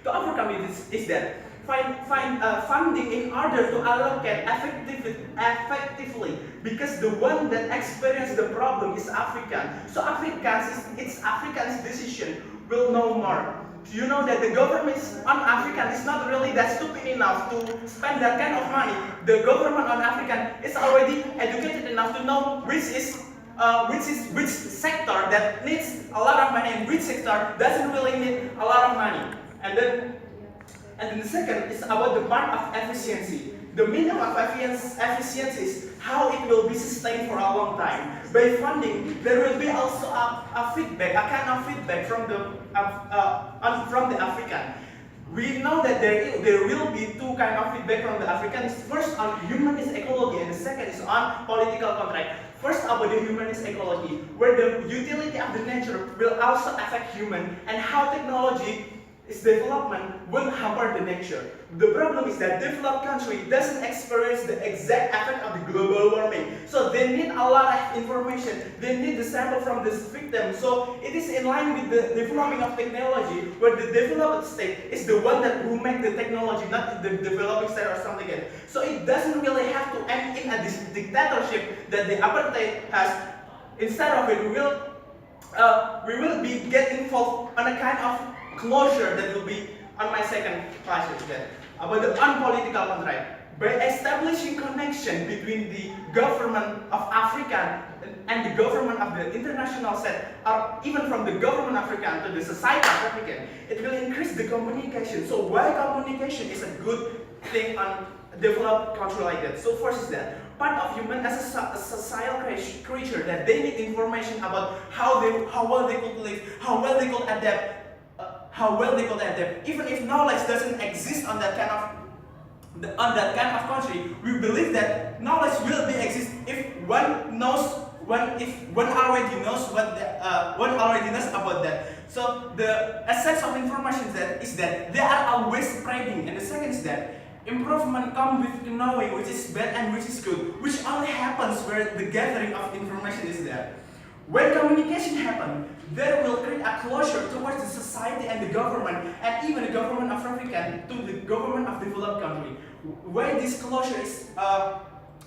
to overcome it is that find funding in order to allocate effectively, because the one that experience the problem is African. So it's Africans' decision will know more. Do you know that the government on African is not really that stupid enough to spend that kind of money? The government on African is already educated enough to know which sector that needs a lot of money and which sector doesn't really need a lot of money. And then the second is about the part of efficiency. The meaning of efficiency is how it will be sustained for a long time. By funding, there will be also a feedback, a kind of feedback from the African. We know that there will be two kind of feedback from the Africans. First on humanist ecology, and the second is on political contract. First about the humanist ecology, where the utility of the nature will also affect human, and how technology its development will hamper the nature. The problem is that developed country doesn't experience the exact effect of the global warming. So they need a lot of information. They need the sample from this victim. So it is in line with the developing of technology, where the developed state is the one that will make the technology, not the developing state or something else. So it doesn't really have to end in a dictatorship that the apartheid has. Instead of it, we will be getting involved on a kind of closure that will be on my second class about the unpolitical contract. By establishing connection between the government of Africa and the government of the international set, or even from the government of Africa to the society of African, it will increase the communication. So why communication is a good thing on developed country like that? So first is that part of human as a societal creature, that they need information about how well they could live, how well they could adapt. Even if knowledge doesn't exist on that kind of country, we believe that knowledge will be exist if one already knows about that. So the essence of information is that they are always spreading, and the second is that improvement comes with knowing which is bad and which is good, which only happens where the gathering of information is there. When communication happens, there will create a closure towards the society and the government, and even the government of Africa to the government of developed country. Why this closure is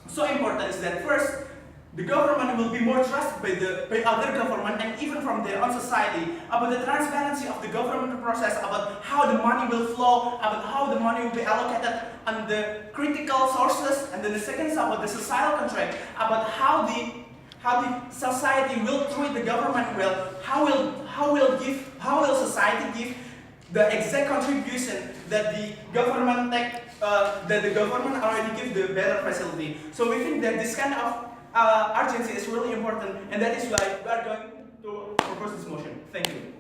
so important is that first, the government will be more trusted by other government and even from their own society about the transparency of the government process, about how the money will flow, about how the money will be allocated on the critical sources, and then the second is about the societal contract, about how the society will treat the government well, how will society give the exact contribution that the government already give the better facility. So we think that this kind of urgency is really important, and that is why we are going to propose this motion. Thank you.